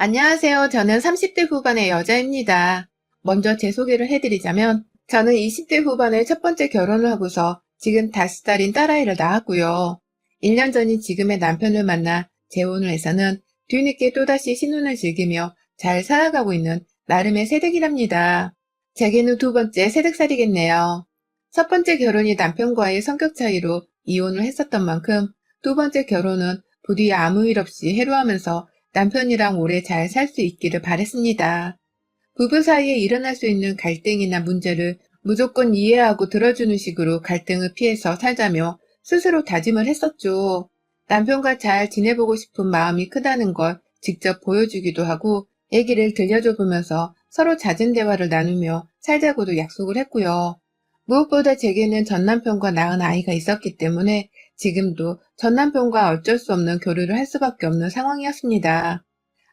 안녕하세요. 저는 30대 후반의 여자입니다. 먼저 제 소개를 해드리자면 저는 20대 후반에 첫 번째 결혼을 하고서 지금 5살인 딸아이를 낳았고요. 1년 전인 지금의 남편을 만나 재혼을 해서는 뒤늦게 또다시 신혼을 즐기며 잘 살아가고 있는 나름의 새댁이랍니다. 제게는 두 번째 새댁살이겠네요. 첫 번째 결혼이 남편과의 성격 차이로 이혼을 했었던 만큼 두 번째 결혼은 부디 아무 일 없이 해로하면서 남편이랑 오래 잘 살 수 있기를 바랬습니다. 부부 사이에 일어날 수 있는 갈등이나 문제를 무조건 이해하고 들어주는 식으로 갈등을 피해서 살자며 스스로 다짐을 했었죠. 남편과 잘 지내보고 싶은 마음이 크다는 걸 직접 보여주기도 하고 얘기를 들려줘 보면서 서로 잦은 대화를 나누며 살자고도 약속을 했고요. 무엇보다 제게는 전 남편과 낳은 아이가 있었기 때문에 지금도 전 남편과 어쩔 수 없는 교류를 할 수밖에 없는 상황이었습니다.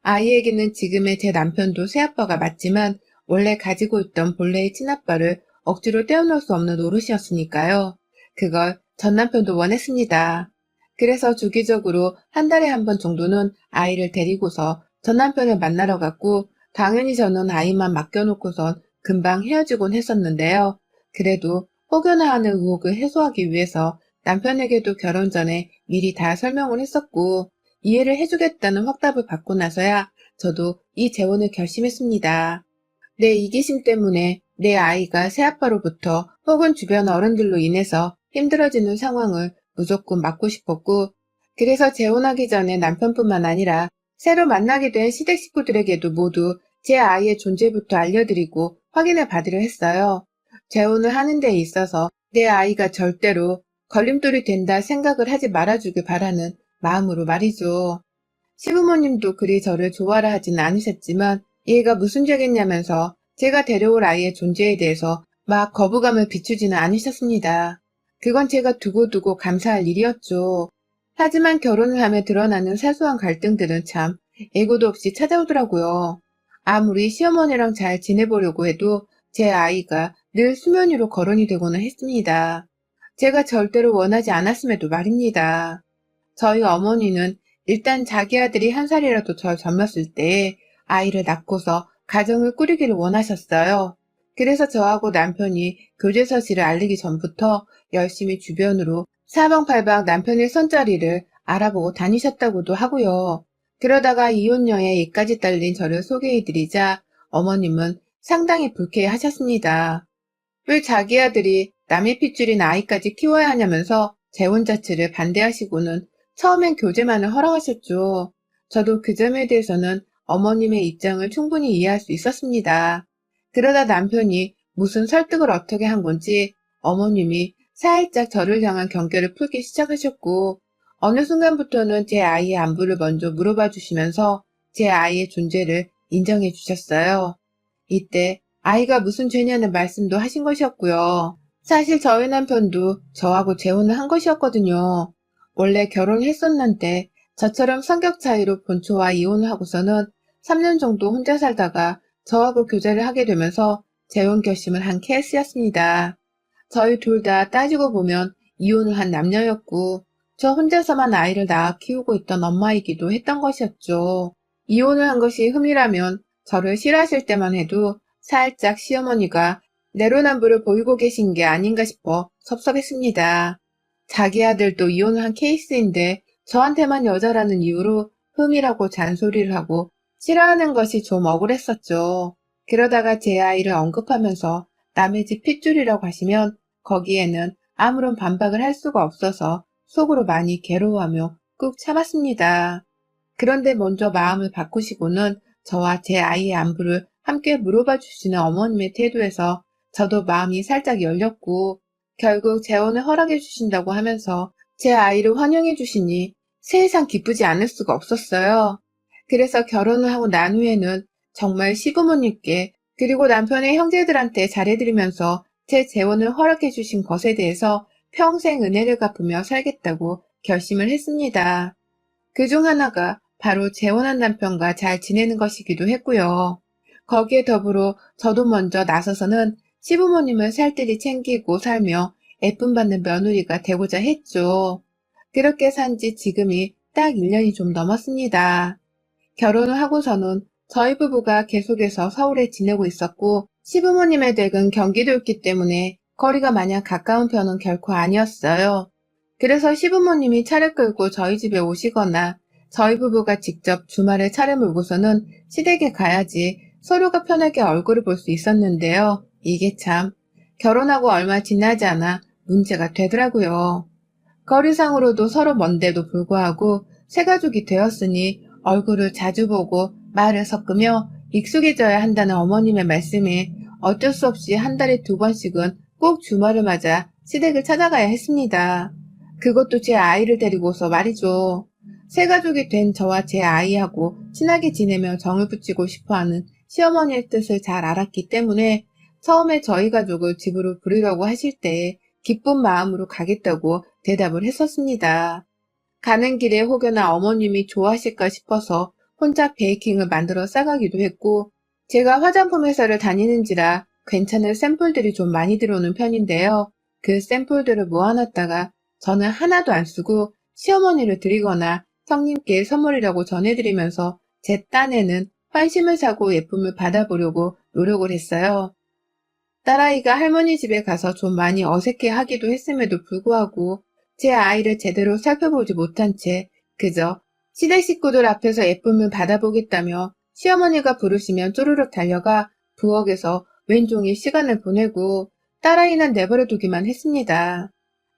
아이에게는 지금의 제 남편도 새아빠가 맞지만 원래 가지고 있던 본래의 친아빠를 억지로 떼어놓을 수 없는 노릇이었으니까요. 그걸 전 남편도 원했습니다. 그래서 주기적으로 한 달에 한 번 정도는 아이를 데리고서 전 남편을 만나러 갔고 당연히 저는 아이만 맡겨놓고선 금방 헤어지곤 했었는데요. 그래도 혹여나 하는 의혹을 해소하기 위해서 남편에게도 결혼 전에 미리 다 설명을 했었고 이해를 해주겠다는 확답을 받고 나서야 저도 이 재혼을 결심했습니다. 내 이기심 때문에 내 아이가 새아빠로부터 혹은 주변 어른들로 인해서 힘들어지는 상황을 무조건 막고 싶었고 그래서 재혼하기 전에 남편뿐만 아니라 새로 만나게 된 시댁 식구들에게도 모두 제 아이의 존재부터 알려드리고 확인을 받으려 했어요. 재혼을 하는 데 있어서 내 아이가 절대로 걸림돌이 된다 생각을 하지 말아주길 바라는 마음으로 말이죠. 시부모님도 그리 저를 좋아라 하진 않으셨지만 얘가 무슨 죄겠냐면서 제가 데려올 아이의 존재에 대해서 막 거부감을 비추지는 않으셨습니다. 그건 제가 두고두고 감사할 일이었죠. 하지만 결혼을 하며 드러나는 사소한 갈등들은 참 예고도 없이 찾아오더라고요. 아무리 시어머니랑 잘 지내보려고 해도 제 아이가 늘 수면 위로 거론이 되고는 했습니다. 제가 절대로 원하지 않았음에도 말입니다. 저희 어머니는 일단 자기 아들이 1살이라도 저 젊었을 때에 아이를 낳고서 가정을 꾸리기를 원하셨어요. 그래서 저하고 남편이 교제 사실을 알리기 전부터 열심히 주변으로 사방팔방 남편의 손자리를 알아보고 다니셨다고도 하고요. 그러다가 이혼녀에 이까지 딸린 저를 소개해드리자 어머님은 상당히 불쾌해하셨습니다. 왜 자기 아들이 남의 핏줄인 아이까지 키워야 하냐면서 재혼 자체를 반대하시고는 처음엔 교제만을 허락하셨죠. 저도 그 점에 대해서는 어머님의 입장을 충분히 이해할 수 있었습니다. 그러다 남편이 무슨 설득을 어떻게 한 건지 어머님이 살짝 저를 향한 경계를 풀기 시작하셨고 어느 순간부터는 제 아이의 안부를 먼저 물어봐 주시면서 제 아이의 존재를 인정해 주셨어요. 이때 아이가 무슨 죄냐는 말씀도 하신 것이었고요. 사실 저희 남편도 저하고 재혼을 한 것이었거든요. 원래 결혼했었는데 저처럼 성격 차이로 본초와 이혼을 하고서는 3년 정도 혼자 살다가 저하고 교제를 하게 되면서 재혼 결심을 한 케이스였습니다. 저희 둘 다 따지고 보면 이혼을 한 남녀였고 저 혼자서만 아이를 낳아 키우고 있던 엄마이기도 했던 것이었죠. 이혼을 한 것이 흠이라면 저를 싫어하실 때만 해도 살짝 시어머니가 내로남불을 보이고 계신 게 아닌가 싶어 섭섭했습니다. 자기 아들도 이혼을 한 케이스인데 저한테만 여자라는 이유로 흠이라고 잔소리를 하고 싫어하는 것이 좀 억울했었죠. 그러다가 제 아이를 언급하면서 남의 집 핏줄이라고 하시면 거기에는 아무런 반박을 할 수가 없어서 속으로 많이 괴로워하며 꾹 참았습니다. 그런데 먼저 마음을 바꾸시고는 저와 제 아이의 안부를 함께 물어봐 주시는 어머님의 태도에서 저도 마음이 살짝 열렸고 결국 재혼을 허락해 주신다고 하면서 제 아이를 환영해 주시니 세상 기쁘지 않을 수가 없었어요. 그래서 결혼을 하고 난 후에는 정말 시부모님께 그리고 남편의 형제들한테 잘해드리면서 제 재혼을 허락해 주신 것에 대해서 평생 은혜를 갚으며 살겠다고 결심을 했습니다. 그중 하나가 바로 재혼한 남편과 잘 지내는 것이기도 했고요. 거기에 더불어 저도 먼저 나서서는 시부모님을 살뜰히 챙기고 살며 애쁨 받는 며느리가 되고자 했죠. 그렇게 산지 지금이 딱 1년이 좀 넘었습니다. 결혼을 하고서는 저희 부부가 계속해서 서울에 지내고 있었고 시부모님의 댁은 경기도였기 때문에 거리가 마냥 가까운 편은 결코 아니었어요. 그래서 시부모님이 차를 끌고 저희 집에 오시거나 저희 부부가 직접 주말에 차를 몰고서는 시댁에 가야지 서로가 편하게 얼굴을 볼 수 있었는데요. 이게 참 결혼하고 얼마 지나지 않아 문제가 되더라고요. 거리상으로도 서로 먼데도 불구하고 새가족이 되었으니 얼굴을 자주 보고 말을 섞으며 익숙해져야 한다는 어머님의 말씀에 어쩔 수 없이 한 달에 2번씩은 꼭 주말을 맞아 시댁을 찾아가야 했습니다. 그것도 제 아이를 데리고서 말이죠. 새가족이 된 저와 제 아이하고 친하게 지내며 정을 붙이고 싶어하는 시어머니의 뜻을 잘 알았기 때문에 처음에 저희 가족을 집으로 부르려고 하실 때 기쁜 마음으로 가겠다고 대답을 했었습니다. 가는 길에 혹여나 어머님이 좋아하실까 싶어서 혼자 베이킹을 만들어 싸가기도 했고, 제가 화장품 회사를 다니는지라 괜찮은 샘플들이 좀 많이 들어오는 편인데요. 그 샘플들을 모아놨다가 저는 하나도 안 쓰고 시어머니를 드리거나 형님께 선물이라고 전해드리면서 제 딴에는 환심을 사고 예쁨을 받아보려고 노력을 했어요. 딸아이가 할머니 집에 가서 좀 많이 어색해 하기도 했음에도 불구하고 제 아이를 제대로 살펴보지 못한 채 그저 시댁 식구들 앞에서 예쁨을 받아보겠다며 시어머니가 부르시면 쪼르륵 달려가 부엌에서 왼종일 시간을 보내고 딸아이는 내버려 두기만 했습니다.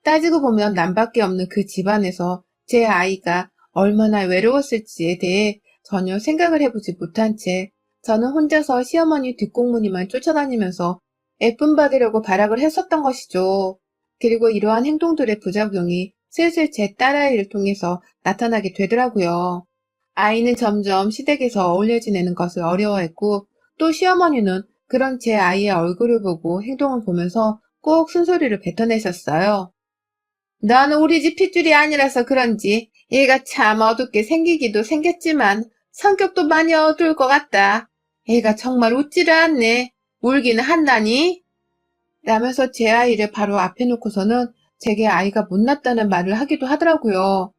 따지고 보면 남밖에 없는 그 집안에서 제 아이가 얼마나 외로웠을지에 대해 전혀 생각을 해보지 못한 채 저는 혼자서 시어머니 뒷공무니만 쫓아다니면서 예쁨 받으려고 발악을 했었던 것이죠. 그리고 이러한 행동들의 부작용이 슬슬 제 딸아이를 통해서 나타나게 되더라고요. 아이는 점점 시댁에서 어울려 지내는 것을 어려워했고 또 시어머니는 그런 제 아이의 얼굴을 보고 행동을 보면서 꼭 쓴소리를 뱉어내셨어요. 너는 우리 집 핏줄이 아니라서 그런지 얘가 참 어둡게 생기기도 생겼지만 성격도 많이 어두울 것 같다. 얘가 정말 웃지를 않네. 울기는 한다니? 라면서 제 아이를 바로 앞에 놓고서는 제게 아이가 못났다는 말을 하기도 하더라고요.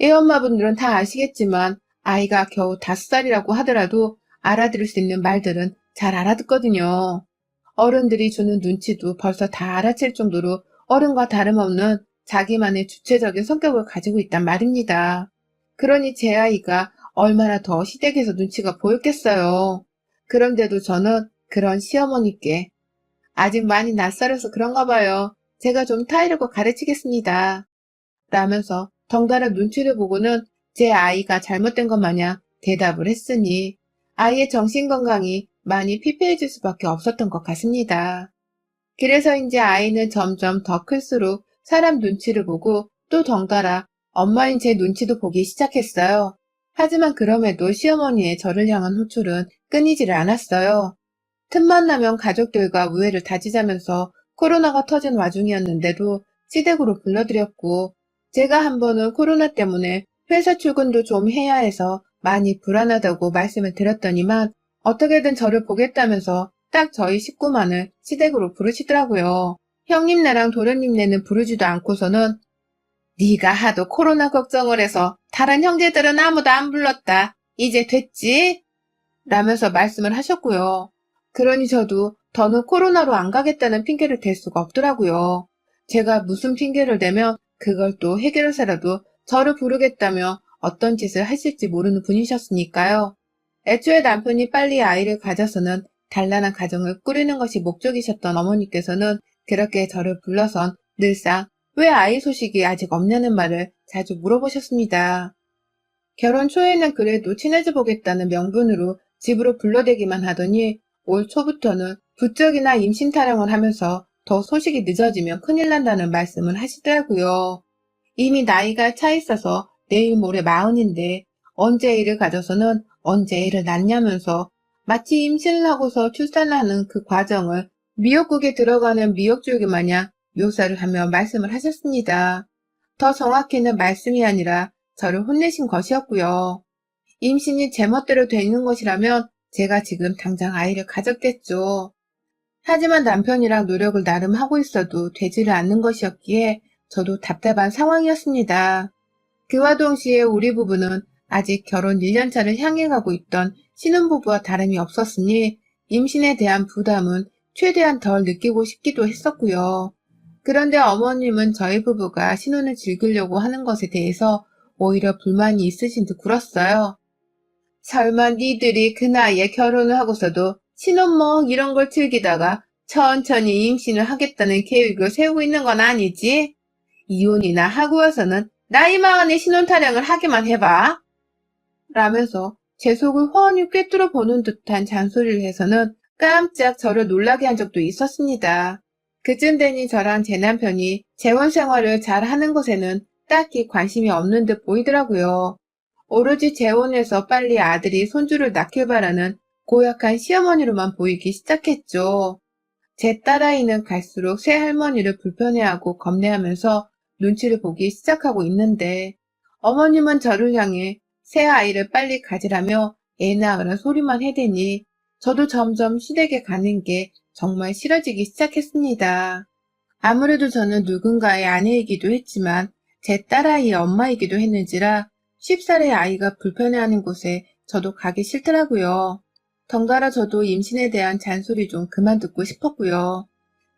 애 엄마분들은 다 아시겠지만 아이가 겨우 5살이라고 하더라도 알아들을 수 있는 말들은 잘 알아듣거든요. 어른들이 주는 눈치도 벌써 다 알아챌 정도로 어른과 다름없는 자기만의 주체적인 성격을 가지고 있단 말입니다. 그러니 제 아이가 얼마나 더 시댁에서 눈치가 보였겠어요. 그런데도 저는 그런 시어머니께 아직 많이 낯설어서 그런가 봐요. 제가 좀 타이르고 가르치겠습니다. 라면서 덩달아 눈치를 보고는 제 아이가 잘못된 것 마냥 대답을 했으니 아이의 정신건강이 많이 피폐해질 수밖에 없었던 것 같습니다. 그래서인지 아이는 점점 더 클수록 사람 눈치를 보고 또 덩달아 엄마인 제 눈치도 보기 시작했어요. 하지만 그럼에도 시어머니의 저를 향한 호출은 끊이지를 않았어요. 틈만 나면 가족들과 우애를 다지자면서 코로나가 터진 와중이었는데도 시댁으로 불러드렸고 제가 한 번은 코로나 때문에 회사 출근도 좀 해야 해서 많이 불안하다고 말씀을 드렸더니만 어떻게든 저를 보겠다면서 딱 저희 식구만을 시댁으로 부르시더라고요. 형님네랑 도련님네는 부르지도 않고서는 네가 하도 코로나 걱정을 해서 다른 형제들은 아무도 안 불렀다. 이제 됐지? 라면서 말씀을 하셨고요. 그러니 저도 더는 코로나로 안 가겠다는 핑계를 댈 수가 없더라고요. 제가 무슨 핑계를 대면 그걸 또 해결해서라도 저를 부르겠다며 어떤 짓을 하실지 모르는 분이셨으니까요. 애초에 남편이 빨리 아이를 가져서는 단란한 가정을 꾸리는 것이 목적이셨던 어머니께서는 그렇게 저를 불러선 늘상 왜 아이 소식이 아직 없냐는 말을 자주 물어보셨습니다. 결혼 초에는 그래도 친해져 보겠다는 명분으로 집으로 불러대기만 하더니 올 초부터는 부쩍이나 임신 타령을 하면서 더 소식이 늦어지면 큰일 난다는 말씀을 하시더라고요. 이미 나이가 차 있어서 내일 모레 40인데 언제 애를 가져서는 언제 애를 낳냐면서 마치 임신을 하고서 출산하는 그 과정을 미역국에 들어가는 미역줄기 마냥 묘사를 하며 말씀을 하셨습니다. 더 정확히는 말씀이 아니라 저를 혼내신 것이었고요. 임신이 제멋대로 되는 것이라면 제가 지금 당장 아이를 가졌겠죠. 하지만 남편이랑 노력을 나름 하고 있어도 되지를 않는 것이었기에 저도 답답한 상황이었습니다. 그와 동시에 우리 부부는 아직 결혼 1년차를 향해 가고 있던 신혼부부와 다름이 없었으니 임신에 대한 부담은 최대한 덜 느끼고 싶기도 했었고요. 그런데 어머님은 저희 부부가 신혼을 즐기려고 하는 것에 대해서 오히려 불만이 있으신 듯 굴었어요. 설마 니들이 그 나이에 결혼을 하고서도 신혼먹 이런 걸 즐기다가 천천히 임신을 하겠다는 계획을 세우고 있는 건 아니지? 이혼이나 하고 와서는 나이 마흔에 신혼 타령을 하기만 해봐. 라면서 제 속을 훤히 꿰뚫어 보는 듯한 잔소리를 해서는 깜짝 저를 놀라게 한 적도 있었습니다. 그쯤 되니 저랑 제 남편이 재혼 생활을 잘 하는 것에는 딱히 관심이 없는 듯 보이더라고요. 오로지 재혼해서 빨리 아들이 손주를 낳길 바라는 고약한 시어머니로만 보이기 시작했죠. 제 딸아이는 갈수록 새할머니를 불편해하고 겁내하면서 눈치를 보기 시작하고 있는데 어머님은 저를 향해 새아이를 빨리 가지라며 애 낳으라 소리만 해대니 저도 점점 시댁에 가는 게 정말 싫어지기 시작했습니다. 아무래도 저는 누군가의 아내이기도 했지만 제 딸아이의 엄마이기도 했는지라 10살의 아이가 불편해하는 곳에 저도 가기 싫더라고요. 덩달아 저도 임신에 대한 잔소리 좀 그만 듣고 싶었고요.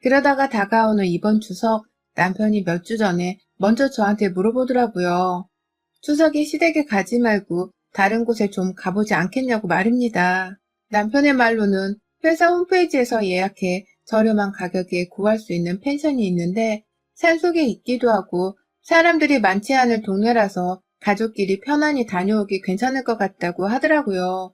그러다가 다가오는 이번 추석 남편이 몇 주 전에 먼저 저한테 물어보더라고요. 추석에 시댁에 가지 말고 다른 곳에 좀 가보지 않겠냐고 말입니다. 남편의 말로는 회사 홈페이지에서 예약해 저렴한 가격에 구할 수 있는 펜션이 있는데 산속에 있기도 하고 사람들이 많지 않은 동네라서 가족끼리 편안히 다녀오기 괜찮을 것 같다고 하더라고요.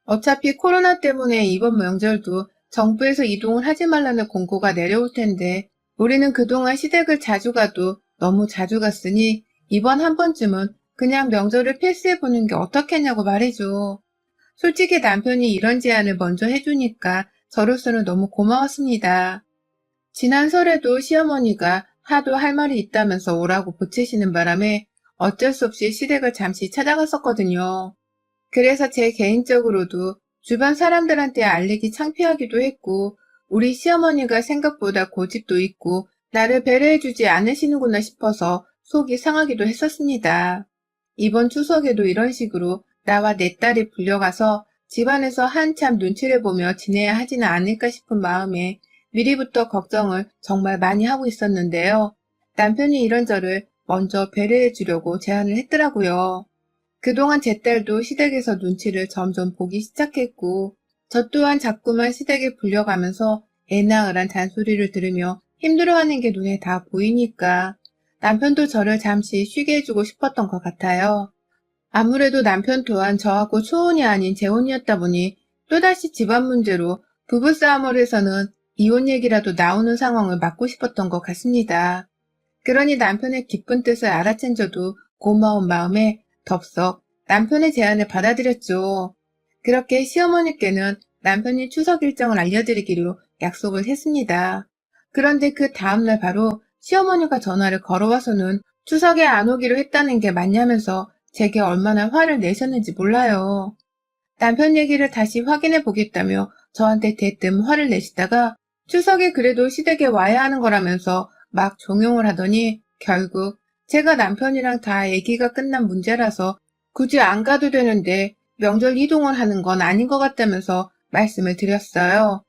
어차피 코로나 때문에 이번 명절도 정부에서 이동을 하지 말라는 공고가 내려올 텐데 우리는 그동안 시댁을 자주 가도 너무 자주 갔으니 이번 한 번쯤은 그냥 명절을 패스해보는 게 어떻겠냐고 말이죠. 솔직히 남편이 이런 제안을 먼저 해주니까 저로서는 너무 고마웠습니다. 지난 설에도 시어머니가 하도 할 말이 있다면서 오라고 보채시는 바람에 어쩔 수 없이 시댁을 잠시 찾아갔었거든요. 그래서 제 개인적으로도 주변 사람들한테 알리기 창피하기도 했고 우리 시어머니가 생각보다 고집도 있고 나를 배려해주지 않으시는구나 싶어서 속이 상하기도 했었습니다. 이번 추석에도 이런 식으로 나와 내 딸이 불려가서 집안에서 한참 눈치를 보며 지내야 하지는 않을까 싶은 마음에 미리부터 걱정을 정말 많이 하고 있었는데요. 남편이 이런 저를 먼저 배려해 주려고 제안을 했더라고요. 그동안 제 딸도 시댁에서 눈치를 점점 보기 시작했고 저 또한 자꾸만 시댁에 불려가면서 애 낳으란 잔소리를 들으며 힘들어하는 게 눈에 다 보이니까 남편도 저를 잠시 쉬게 해주고 싶었던 것 같아요. 아무래도 남편 또한 저하고 초혼이 아닌 재혼이었다 보니 또다시 집안 문제로 부부싸움을 해서는 이혼 얘기라도 나오는 상황을 막고 싶었던 것 같습니다. 그러니 남편의 기쁜 뜻을 알아챈 저도 고마운 마음에 덥석 남편의 제안을 받아들였죠. 그렇게 시어머니께는 남편이 추석 일정을 알려드리기로 약속을 했습니다. 그런데 그 다음날 바로 시어머니가 전화를 걸어와서는 추석에 안 오기로 했다는 게 맞냐면서 제게 얼마나 화를 내셨는지 몰라요. 남편 얘기를 다시 확인해 보겠다며 저한테 대뜸 화를 내시다가 추석에 그래도 시댁에 와야 하는 거라면서 막 종용을 하더니 결국 제가 남편이랑 다 얘기가 끝난 문제라서 굳이 안 가도 되는데 명절 이동을 하는 건 아닌 것 같다면서 말씀을 드렸어요.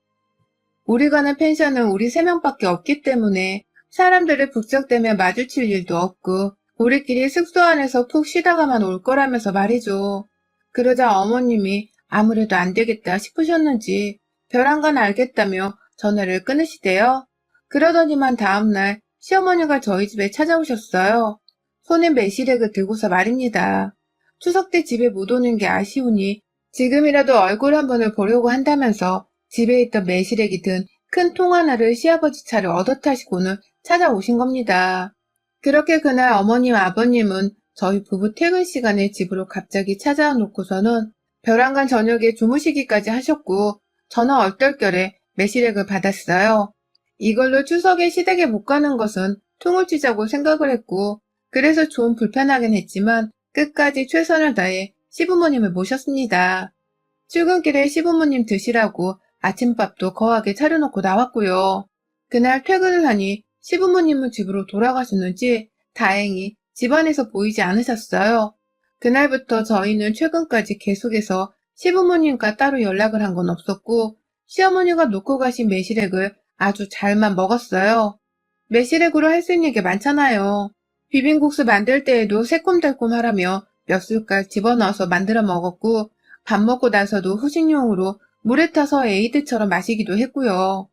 우리 가는 펜션은 우리 3명밖에 없기 때문에 사람들을 북적대며 마주칠 일도 없고 우리끼리 숙소 안에서 푹 쉬다가만 올 거라면서 말이죠. 그러자 어머님이 아무래도 안 되겠다 싶으셨는지 벼랑간 알겠다며 전화를 끊으시대요. 그러더니만 다음날 시어머니가 저희 집에 찾아오셨어요. 손에 매실액을 들고서 말입니다. 추석 때 집에 못 오는 게 아쉬우니 지금이라도 얼굴 한 번을 보려고 한다면서 집에 있던 매실액이 든 큰 통 하나를 시아버지 차를 얻어 타시고는 찾아오신 겁니다. 그렇게 그날 어머님 아버님은 저희 부부 퇴근 시간에 집으로 갑자기 찾아와 놓고서는 벼랑간 저녁에 주무시기까지 하셨고 저는 얼떨결에 매실액을 받았어요. 이걸로 추석에 시댁에 못 가는 것은 퉁을 치자고 생각을 했고 그래서 좀 불편하긴 했지만 끝까지 최선을 다해 시부모님을 모셨습니다. 출근길에 시부모님 드시라고 아침밥도 거하게 차려놓고 나왔고요. 그날 퇴근을 하니 시부모님은 집으로 돌아가셨는지 다행히 집안에서 보이지 않으셨어요. 그날부터 저희는 최근까지 계속해서 시부모님과 따로 연락을 한 건 없었고, 시어머니가 놓고 가신 매실액을 아주 잘만 먹었어요. 매실액으로 할 수 있는 게 많잖아요. 비빔국수 만들 때에도 새콤달콤하라며 몇 숟갈 집어넣어서 만들어 먹었고, 밥 먹고 나서도 후식용으로 물에 타서 에이드처럼 마시기도 했고요.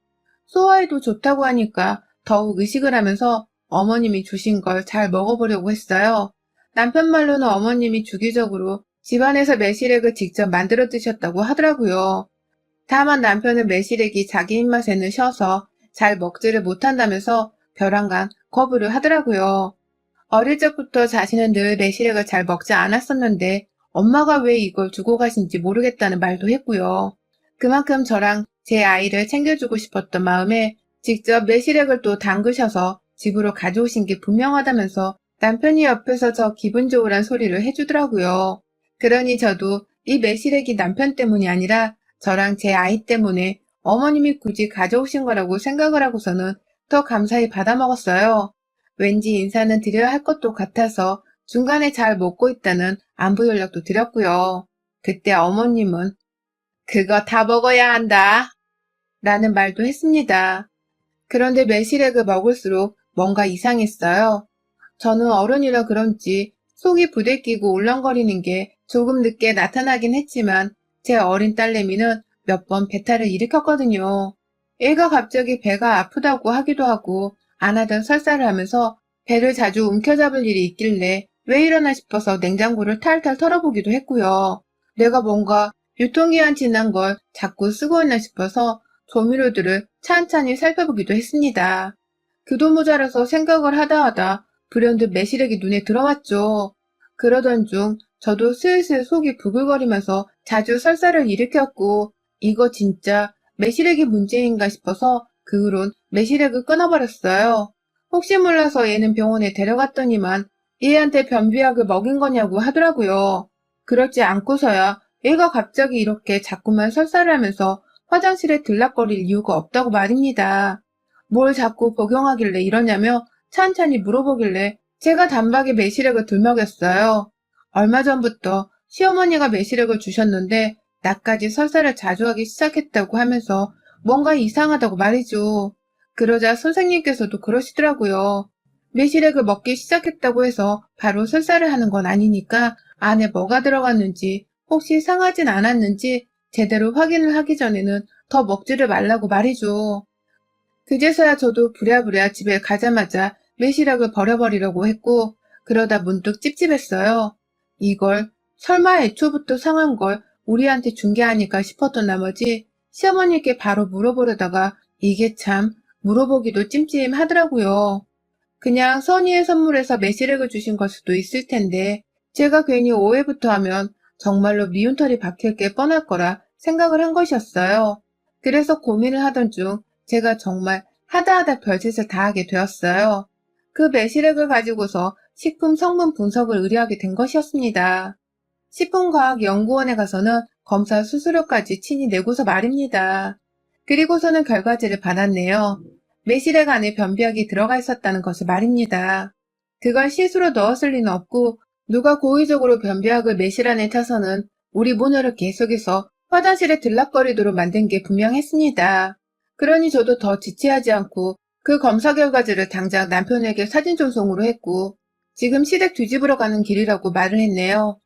소화에도 좋다고 하니까 더욱 의식을 하면서 어머님이 주신 걸 잘 먹어보려고 했어요. 남편 말로는 어머님이 주기적으로 집안에서 매실액을 직접 만들어 드셨다고 하더라고요. 다만 남편은 매실액이 자기 입맛에는 셔서 잘 먹지를 못한다면서 벼랑간 거부를 하더라고요. 어릴 적부터 자신은 늘 매실액을 잘 먹지 않았었는데 엄마가 왜 이걸 주고 가신지 모르겠다는 말도 했고요. 그만큼 저랑 제 아이를 챙겨주고 싶었던 마음에 직접 매실액을 또 담그셔서 집으로 가져오신 게 분명하다면서 남편이 옆에서 저 기분 좋으란 소리를 해주더라고요. 그러니 저도 이 매실액이 남편 때문이 아니라 저랑 제 아이 때문에 어머님이 굳이 가져오신 거라고 생각을 하고서는 더 감사히 받아먹었어요. 왠지 인사는 드려야 할 것도 같아서 중간에 잘 먹고 있다는 안부 연락도 드렸고요. 그때 어머님은 그거 다 먹어야 한다 라는 말도 했습니다. 그런데 매실액을 먹을수록 뭔가 이상했어요. 저는 어른이라 그런지 속이 부대끼고 울렁거리는 게 조금 늦게 나타나긴 했지만 제 어린 딸내미는 몇 번 배탈을 일으켰거든요. 애가 갑자기 배가 아프다고 하기도 하고 안 하던 설사를 하면서 배를 자주 움켜잡을 일이 있길래 왜 이러나 싶어서 냉장고를 탈탈 털어보기도 했고요. 내가 뭔가 유통기한 지난 걸 자꾸 쓰고 있나 싶어서 조미료들을 찬찬히 살펴보기도 했습니다. 그도 모자라서 생각을 하다 불현듯 매실액이 눈에 들어왔죠. 그러던 중 저도 슬슬 속이 부글거리면서 자주 설사를 일으켰고 이거 진짜 매실액이 문제인가 싶어서 그 후론 매실액을 끊어버렸어요. 혹시 몰라서 얘는 병원에 데려갔더니만 얘한테 변비약을 먹인 거냐고 하더라고요. 그렇지 않고서야 얘가 갑자기 이렇게 자꾸만 설사를 하면서 화장실에 들락거릴 이유가 없다고 말입니다. 뭘 자꾸 복용하길래 이러냐며 찬찬히 물어보길래 제가 단박에 매실액을 들먹였어요. 얼마 전부터 시어머니가 매실액을 주셨는데 나까지 설사를 자주 하기 시작했다고 하면서 뭔가 이상하다고 말이죠. 그러자 선생님께서도 그러시더라고요. 매실액을 먹기 시작했다고 해서 바로 설사를 하는 건 아니니까 안에 뭐가 들어갔는지 혹시 상하진 않았는지 제대로 확인을 하기 전에는 더 먹지를 말라고 말이죠. 그제서야 저도 부랴부랴 집에 가자마자 매실액을 버려버리려고 했고 그러다 문득 찝찝했어요. 이걸 설마 애초부터 상한 걸 우리한테 준 게 아닐까 싶었던 나머지 시어머니께 바로 물어보려다가 이게 참 물어보기도 찜찜하더라고요. 그냥 선의의 선물에서 매실액을 주신 걸 수도 있을 텐데 제가 괜히 오해부터 하면 정말로 미운 털이 박힐 게 뻔할 거라 생각을 한 것이었어요. 그래서 고민을 하던 중 제가 정말 하다하다 별짓을 다 하게 되었어요. 그 매실액을 가지고서 식품 성분 분석을 의뢰하게 된 것이었습니다. 식품과학연구원에 가서는 검사 수수료까지 친히 내고서 말입니다. 그리고서는 결과지를 받았네요. 매실액 안에 변비약이 들어가 있었다는 것을 말입니다. 그걸 실수로 넣었을 리는 없고 누가 고의적으로 변비약을 매실 안에 타서는 우리 모녀를 계속해서 화장실에 들락거리도록 만든 게 분명했습니다. 그러니 저도 더 지체하지 않고 그 검사 결과지를 당장 남편에게 사진 전송으로 했고 지금 시댁 뒤집으러 가는 길이라고 말을 했네요.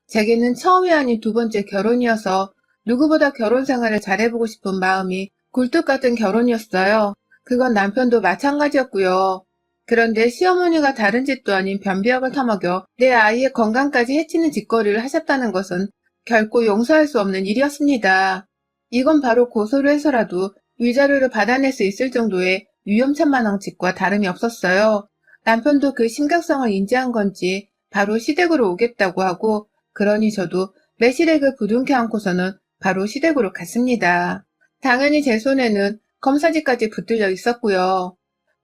제게는 처음이 아닌 두 번째 결혼이어서 누구보다 결혼 생활을 잘해보고 싶은 마음이 굴뚝 같은 결혼이었어요. 그건 남편도 마찬가지였고요. 그런데 시어머니가 다른 짓도 아닌 변비약을 타먹여 내 아이의 건강까지 해치는 짓거리를 하셨다는 것은 결코 용서할 수 없는 일이었습니다. 이건 바로 고소를 해서라도 위자료를 받아낼 수 있을 정도의 위험천만한 짓과 다름이 없었어요. 남편도 그 심각성을 인지한 건지 바로 시댁으로 오겠다고 하고 그러니 저도 매실액을 부둥켜 안고서는 바로 시댁으로 갔습니다. 당연히 제 손에는 검사지까지 붙들려 있었고요.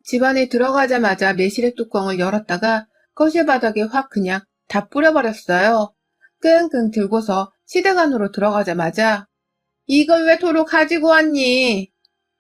집안에 들어가자마자 매실액 뚜껑을 열었다가 거실 바닥에 확 그냥 다 뿌려버렸어요. 끙끙 들고서 시댁 안으로 들어가자마자 이걸 왜 도로 가지고 왔니?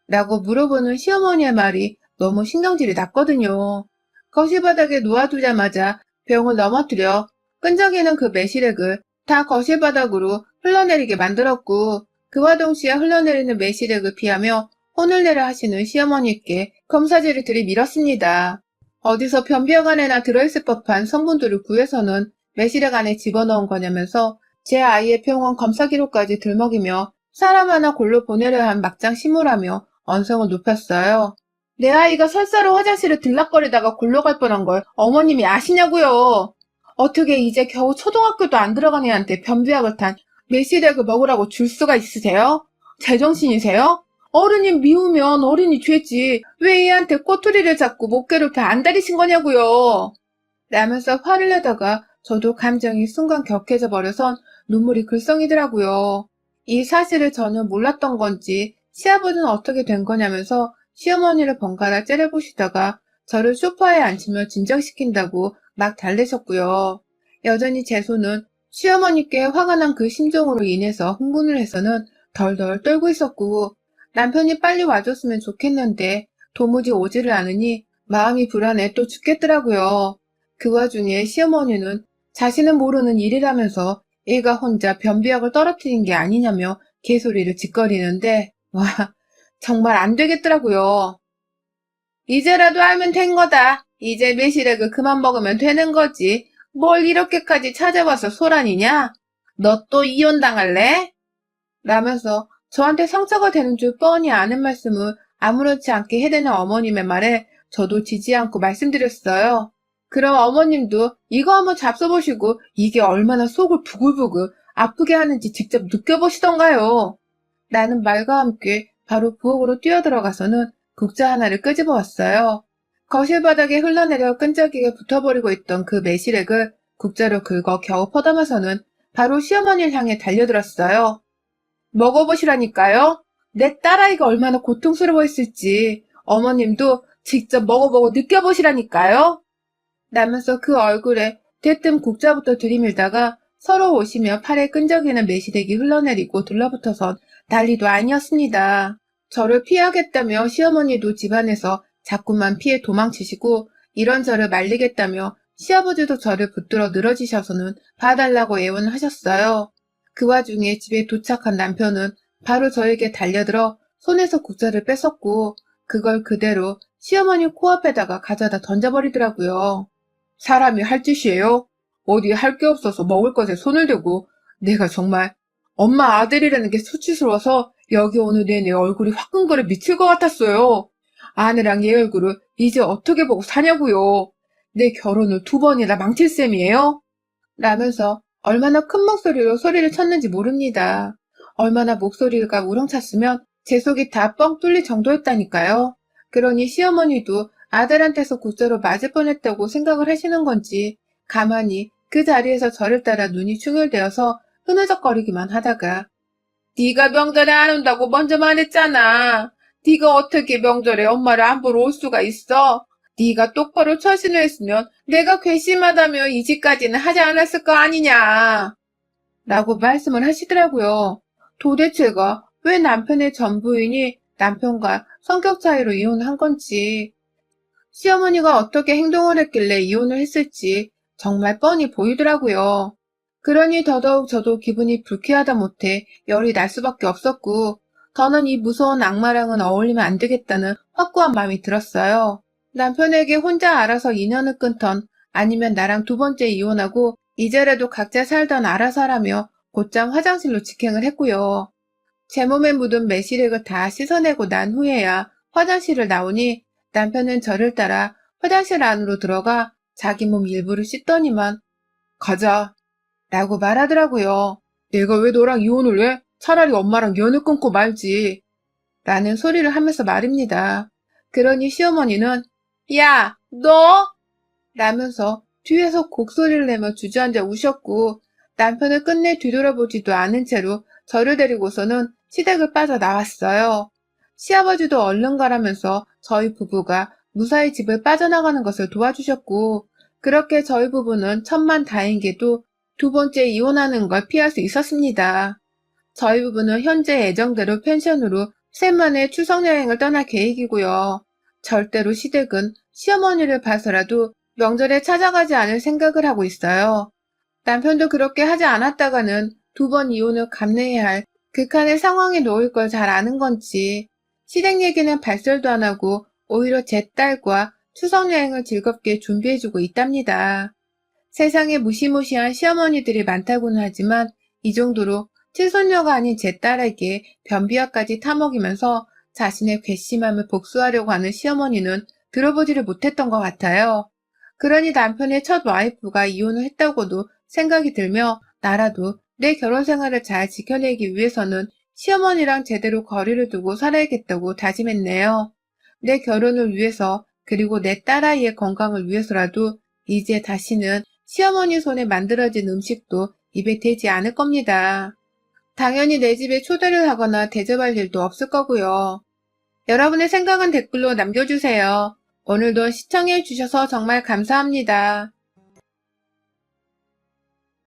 라고 물어보는 시어머니의 말이 너무 신경질이 났거든요. 거실 바닥에 놓아두자마자 병을 넘어뜨려 끈적이는 그 매실액을 다 거실 바닥으로 흘러내리게 만들었고, 그와 동시에 흘러내리는 매실액을 피하며 혼을 내려 하시는 시어머니께 검사지를 들이밀었습니다. 어디서 변비약 안에나 들어있을 법한 성분들을 구해서는 매실액 안에 집어넣은 거냐면서 제 아이의 병원 검사 기록까지 들먹이며 사람 하나 골로 보내려 한 막장 심으라며 언성을 높였어요. 내 아이가 설사로 화장실을 들락거리다가 골로 갈 뻔한 걸 어머님이 아시냐고요. 어떻게 이제 겨우 초등학교도 안 들어간 애한테 변비약을 탄 매실액을 먹으라고 줄 수가 있으세요? 제정신이세요? 어른이 미우면 어른이 죄지. 왜 얘한테 꼬투리를 잡고 목 괴롭혀 안달이신 거냐고요. 라면서 화를 내다가 저도 감정이 순간 격해져 버려선 눈물이 글썽이더라고요. 이 사실을 전혀 몰랐던 건지 시아버지는 어떻게 된 거냐면서 시어머니를 번갈아 째려보시다가 저를 소파에 앉히며 진정시킨다고 막 달래셨고요. 여전히 제 손은 시어머니께 화가 난 그 심정으로 인해서 흥분을 해서는 덜덜 떨고 있었고, 남편이 빨리 와줬으면 좋겠는데 도무지 오지를 않으니 마음이 불안해 또 죽겠더라고요. 그 와중에 시어머니는 자신은 모르는 일이라면서 얘가 혼자 변비약을 떨어뜨린 게 아니냐며 개소리를 짓거리는데, 와, 정말 안 되겠더라고요. 이제라도 알면 된 거다. 이제 매실액을 그만 먹으면 되는 거지. 뭘 이렇게까지 찾아와서 소란이냐? 너 또 이혼당할래? 라면서 저한테 상처가 되는 줄 뻔히 아는 말씀을 아무렇지 않게 해대는 어머님의 말에 저도 지지 않고 말씀드렸어요. 그럼 어머님도 이거 한번 잡숴보시고 이게 얼마나 속을 부글부글 아프게 하는지 직접 느껴보시던가요. 나는 말과 함께 바로 부엌으로 뛰어들어가서는 국자 하나를 끄집어 왔어요. 거실 바닥에 흘러내려 끈적이게 붙어버리고 있던 그 매실액을 국자로 긁어 겨우 퍼담아서는 바로 시어머니를 향해 달려들었어요. 먹어보시라니까요. 내 딸아이가 얼마나 고통스러워했을지 어머님도 직접 먹어보고 느껴보시라니까요. 라면서 그 얼굴에 대뜸 국자부터 들이밀다가 서로 오시며 팔에 끈적이는 매실액이 흘러내리고 둘러붙어선 난리도 아니었습니다. 저를 피하겠다며 시어머니도 집안에서 자꾸만 피해 도망치시고 이런저를 말리겠다며 시아버지도 저를 붙들어 늘어지셔서는 봐달라고 애원을 하셨어요. 그 와중에 집에 도착한 남편은 바로 저에게 달려들어 손에서 국자를 뺏었고 그걸 그대로 시어머니 코앞에다가 가져다 던져버리더라고요. 사람이 할 짓이에요? 어디 할 게 없어서 먹을 것에 손을 대고 내가 정말 엄마 아들이라는 게 수치스러워서 여기 오는 내내 얼굴이 화끈거려 미칠 것 같았어요. 아내랑 얘 얼굴을 이제 어떻게 보고 사냐고요. 내 결혼을 2번이나 망칠 셈이에요? 라면서 얼마나 큰 목소리로 소리를 쳤는지 모릅니다. 얼마나 목소리가 우렁찼으면 제 속이 다 뻥 뚫릴 정도였다니까요. 그러니 시어머니도 아들한테서 국자로 맞을 뻔했다고 생각을 하시는 건지 가만히 그 자리에서 저를 따라 눈이 충혈되어서 흐느적거리기만 하다가 네가 명절에 안 온다고 먼저 말했잖아. 네가 어떻게 명절에 엄마를 안 보러 올 수가 있어? 네가 똑바로 처신을 했으면 내가 괘씸하다며 이 집까지는 하지 않았을 거 아니냐. 라고 말씀을 하시더라고요. 도대체가 왜 남편의 전 부인이 남편과 성격 차이로 이혼한 건지, 시어머니가 어떻게 행동을 했길래 이혼을 했을지 정말 뻔히 보이더라고요. 그러니 더더욱 저도 기분이 불쾌하다 못해 열이 날 수밖에 없었고, 더는 이 무서운 악마랑은 어울리면 안 되겠다는 확고한 마음이 들었어요. 남편에게 혼자 알아서 인연을 끊던, 아니면 나랑 2번째 이혼하고 이제라도 각자 살던 알아서 하라며 곧장 화장실로 직행을 했고요. 제 몸에 묻은 매실액을 다 씻어내고 난 후에야 화장실을 나오니 남편은 저를 따라 화장실 안으로 들어가 자기 몸 일부를 씻더니만 가자 라고 말하더라고요. 내가 왜 너랑 이혼을 해? 차라리 엄마랑 연을 끊고 말지 라는 소리를 하면서 말입니다. 그러니 시어머니는 야, 너! 라면서 뒤에서 곡소리를 내며 주저앉아 우셨고 남편을 끝내 뒤돌아보지도 않은 채로 저를 데리고서는 시댁을 빠져나왔어요. 시아버지도 얼른 가라면서 저희 부부가 무사히 집을 빠져나가는 것을 도와주셨고 그렇게 저희 부부는 천만다행히도 2번째 이혼하는 걸 피할 수 있었습니다. 저희 부부는 현재 예정대로 펜션으로 셋만의 추석여행을 떠날 계획이고요. 절대로 시댁은 시어머니를 봐서라도 명절에 찾아가지 않을 생각을 하고 있어요. 남편도 그렇게 하지 않았다가는 2번 이혼을 감내해야 할 극한의 상황에 놓일 걸 잘 아는 건지 시댁 얘기는 발설도 안 하고 오히려 제 딸과 추석 여행을 즐겁게 준비해주고 있답니다. 세상에 무시무시한 시어머니들이 많다고는 하지만 이 정도로 친손녀가 아닌 제 딸에게 변비약까지 타먹이면서 자신의 괘씸함을 복수하려고 하는 시어머니는 들어보지를 못했던 것 같아요. 그러니 남편의 첫 와이프가 이혼을 했다고도 생각이 들며 나라도 내 결혼 생활을 잘 지켜내기 위해서는 시어머니랑 제대로 거리를 두고 살아야겠다고 다짐했네요. 내 결혼을 위해서 그리고 내 딸아이의 건강을 위해서라도 이제 다시는 시어머니 손에 만들어진 음식도 입에 대지 않을 겁니다. 당연히 내 집에 초대를 하거나 대접할 일도 없을 거고요. 여러분의 생각은 댓글로 남겨주세요. 오늘도 시청해주셔서 정말 감사합니다.